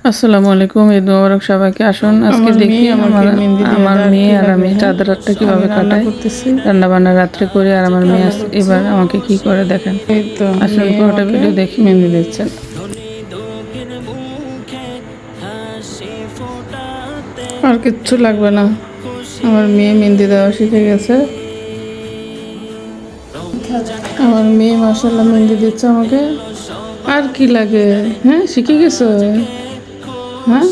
আসসালামু আলাইকুম, ঈদ মোবারক সবাইকে। আসুন আজকে দেখি আমার মেয়ে আর আমি চাঁদ রাতটা কিভাবে কাটাই, রান্না বান্না রাত্রে করি। আর আমার মেয়ে এবার আমাকে কি করে দেখেন। আসুন পুরোটা ভিডিও দেখি। মেহেন্দি দিচ্ছেন। আর কিচ্ছু লাগবে না, আমার মেয়ে মেহেন্দি দেওয়া শিখে গেছে। আমার মেয়ে মাশাআল্লাহ মেহেন্দি দিচ্ছে আমাকে। আর কি লাগে? হ্যাঁ, শিখে গেছো? হ্যাঁ,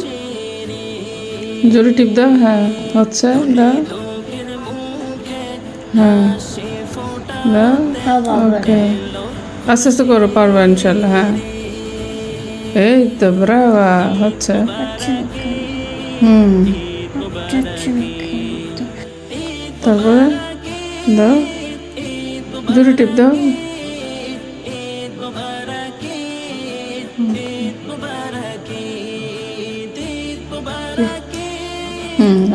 জোরে টিপ দাও। হ্যাঁ, হচ্ছে। দাও। হ্যাঁ, দাও। ওকে, আস্তে আস্তে করো, পারবা ইনশাল্লাহ। হ্যাঁ, এই তো ব্রাভা, হচ্ছে। হুম, তারপরে দাও, জোরে টিপ দাও।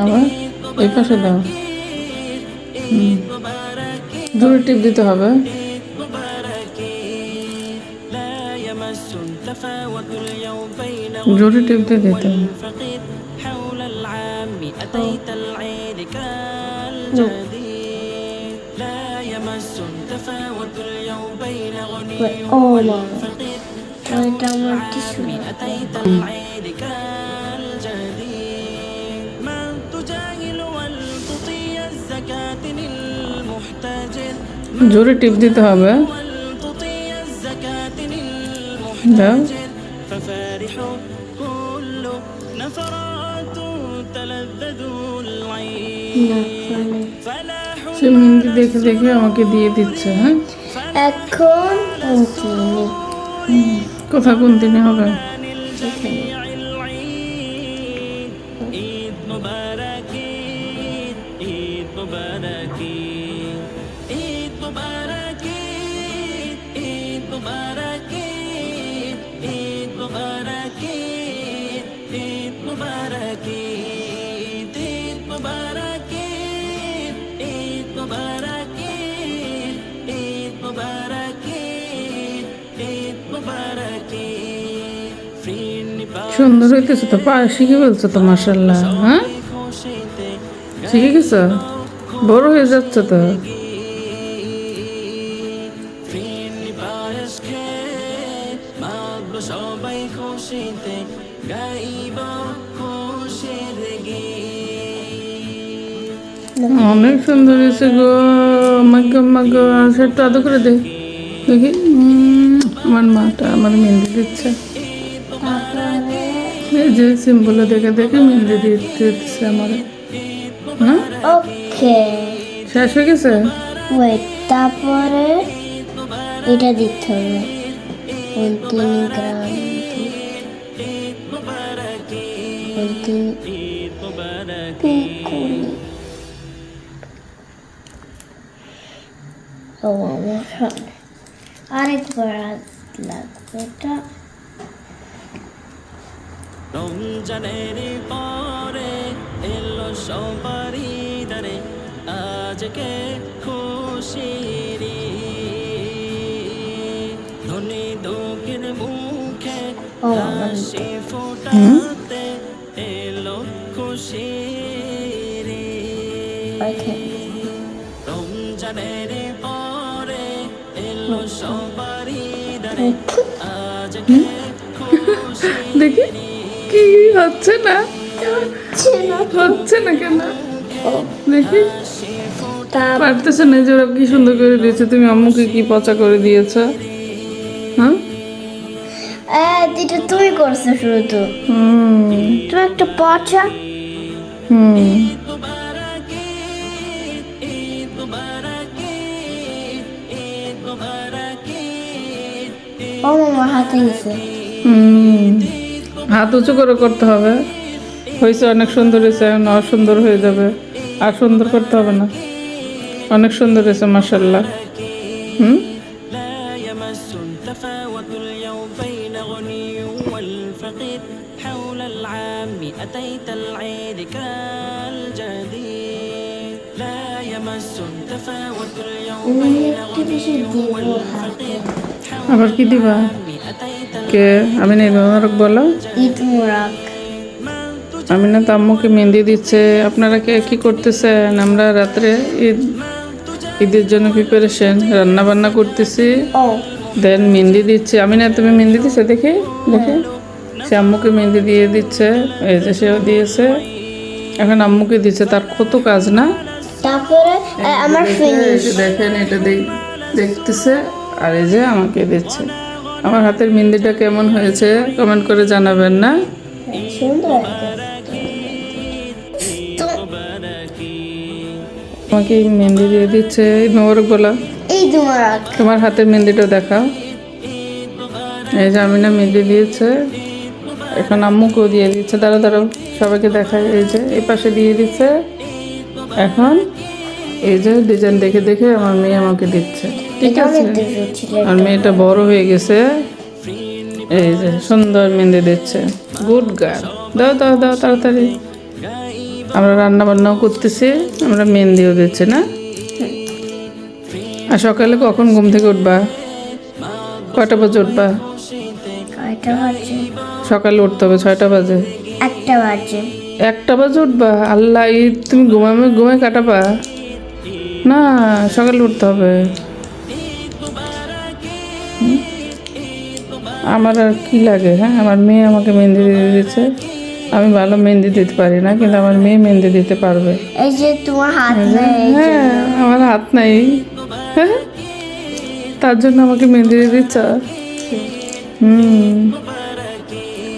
আবার এই পাশে দাও। জোরে টিপ দিতে হবে। জোরে টিপ দিয়ে দিতে হবে। ও মা, ওইটা আমার টিস্যু। জোরে টিপ দিতে হবে। দাও। সে মেহেন্দি দেখে দেখে আমাকে দিয়ে দিচ্ছে। হ্যাঁ, এখন কোথায় কোন দিনে হবে? সুন্দর হইতেছে তো, শিখে ফেলছো তো মাশাআল্লাহ। হ্যাঁ, শিখে গেছো, বড় হয়ে যাচ্ছে তো। অনেক সুন্দর হয়েছে গো। মাগো সেটা আদর করে দে দেখি। আমার মাটা আমার মেহেন্দি দিচ্ছে। এই যে সিম্বল দেখে দেখে মেহেন্দি দিচ্ছে আমার। হ্যাঁ, ওকে, শেষ হয়ে গেছে। ওয়েট, তারপরে এটা দিতে হবে 3 গ্রাম। ও আমার আরেকবার লাগবে এটা। রমজানের পরে এলো সবারই দারে আজকে খুশির ধনী দুঃখের মুখে হাসি ফোটাতে এলো খুশির রমজানের পরে এলো সবারই দারে আজকে দেখি কি হচ্ছে না, হচ্ছে না কেন দেখি। পারতেছে না যে ওরা কি সুন্দর করে দিয়েছে, তুমি আম্মুকে কি পচা করে দিয়েছ। হ্যাঁ, এটা তুই করছো শুধু। তুই একটা পচা। ও মামা হাতে গেছে। হাত উঁচু করে করতে হবে। হয়েছে, অনেক সুন্দর হয়েছে। এখন অসুন্দর হয়ে যাবে, আর সুন্দর করতে হবে না। অনেক সুন্দর হয়েছে মাশাআল্লাহ। আবার কি দিবা? সবাইকে আমি ঈদ মোবারক বলো। ঈদ মোবারক। আমি না তো আম্মুকে মেহেন্দি দিচ্ছে। আপনারা কে কি করতেছেন? আমরা রাত্রে ঈদের জন্য প্রিপারেশন, রান্না বান্না করতেছি, ও দেন মেহেন্দি দিচ্ছে। আমি না, তুমি মেহেন্দি দিচ্ছে দেখি দেখি, সে আম্মুকে মেহেন্দি দিয়ে দিচ্ছে, এই যে সেও দিয়েছে, এখন আম্মুকে দিচ্ছে। তার কত কাজ না। তারপরে আমার এই ফিনিশ। যে দেখেন, এটা দেখতেছে আর এই যে আমাকে দিচ্ছে। আমার হাতের মেহেন্দিটা কেমন হয়েছে কমেন্ট করে জানাবেন না? সুন্দর। তো আমাকে মেহেন্দি দিয়ে দিচ্ছে। ঈদ মোবারক বলো। ঈদ মোবারক। তোমার হাতের মেহেন্দিটা দেখাও। এই যে আমি না মেহেন্দি দিয়েছে, এখন আম্মুকেও দিয়ে দিচ্ছে। দাঁড়াও দাঁড়াও, সবাইকে দেখায়। এই যে এই পাশে দিয়ে দিচ্ছে। এখন এই যে ডিজাইন দেখে দেখে আমার মেয়ে আমাকে দিচ্ছে। ঠিক আছে, আর মেয়েটা বড় হয়ে গেছে। এই যে সুন্দর মেহেন্দি দিচ্ছে। Good girl. দাও দাও দাও তাড়াতাড়ি। আমরা রান্না বান্নাও করতেছি, আমরা মেহেন্দিও দিচ্ছি না। আর সকালে কখন ঘুম থেকে উঠবা? কয়টা বাজে উঠবা? কয়টা বাজে? সকালে উঠতে হবে 6টা বাজে। 1টা বাজে। 1টা বাজে উঠবা? আল্লাহ, ঈদ তুমি ঘুমায় কাটাবা না? সকালে উঠতে হবে। আমার আর কি লাগে? হ্যাঁ, আমার মেয়ে আমাকে মেহেন্দি দিয়ে দিচ্ছে। আমি ভালো মেহেন্দি দিতে পারি না, কিন্তু আমার মেয়ে মেহেন্দি দিতে পারবে। এই যে তোমার হাত নেই। হ্যাঁ, আমার হাত নাই। হ্যাঁ, তার জন্য আমাকে মেহেন্দি দিয়ে দিচ্ছ।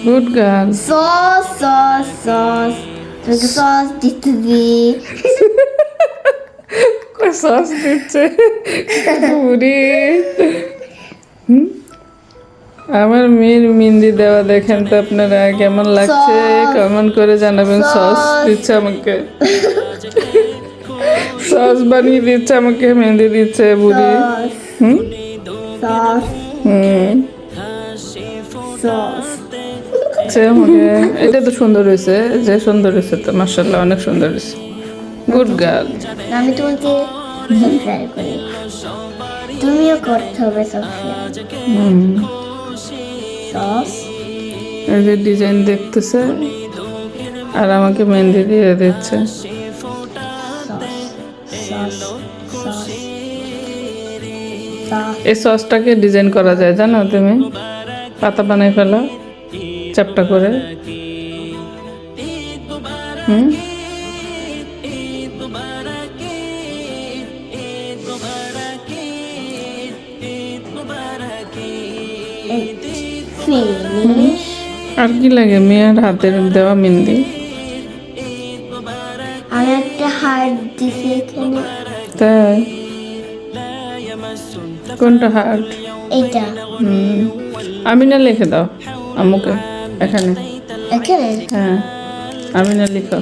Good girl. Sauce sauce sauce. তোকে সস দিতে দি। সস দিচ্ছে পুরি। আমার মেয়ের মেহেন্দি দেওয়া দেখেন তো আপনারা, কেমন লাগছে কমেন্ট করে জানাবেন। সস দিচ্ছে আমাকে, সস বানিয়ে দিচ্ছে আমাকে, মেহেন্দি দিচ্ছে বুড়ি। হুম সস হুম সস। আচ্ছা, আমাকে এটা তো সুন্দর হয়েছে, যে সুন্দর হয়েছে তো, মাশাআল্লাহ, অনেক সুন্দর হয়েছে। Good girl. আমি তোমাকে সাবস্ক্রাইব করি, তুমিও করতে হবে সাবস্ক্রাইব। সস এই যে ডিজাইন দেখতেছে আর আমাকে মেহেন্দি দিয়ে দিচ্ছে। এই সসটাকে ডিজাইন করা যায় জানো তুমি? পাতা বানাই ফেলো চ্যাপটা করে। হুম, ফিনিশ। আর কি লাগে মেয়ের হাতের দেওয়া মেহেন্দি? আমি একটা হার্ট দিছি এখানে। তাই? কোনটা হার্ট? এইটা আমি না লিখে দাও আম্মুকে এখানে। এখানে হ্যাঁ, আমি না লিখো।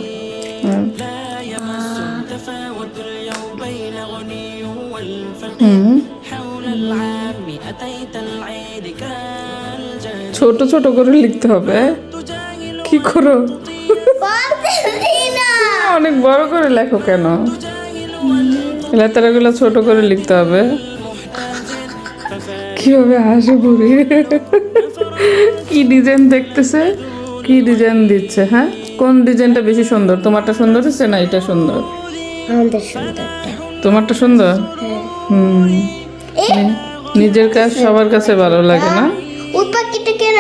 হুম ছোট ছোট করে লিখতে হবে। কি করো? পারতেছি না। অনেক বড় করে লেখো কেন? লেটারগুলো ছোট করে লিখতে হবে। কিভাবে হাসি বুড়ি। কি ডিজাইন দেখতেছে, কি ডিজাইন দিচ্ছে। হ্যাঁ, কোন ডিজাইনটা বেশি সুন্দর? তোমারটা সুন্দর হচ্ছে না এটা সুন্দর? আমাদের সুন্দরটা। তোমারটা সুন্দর। হ্যাঁ। নিজের কাজ সবার কাছে ভালো লাগে না? ওই পাখিটা কেন?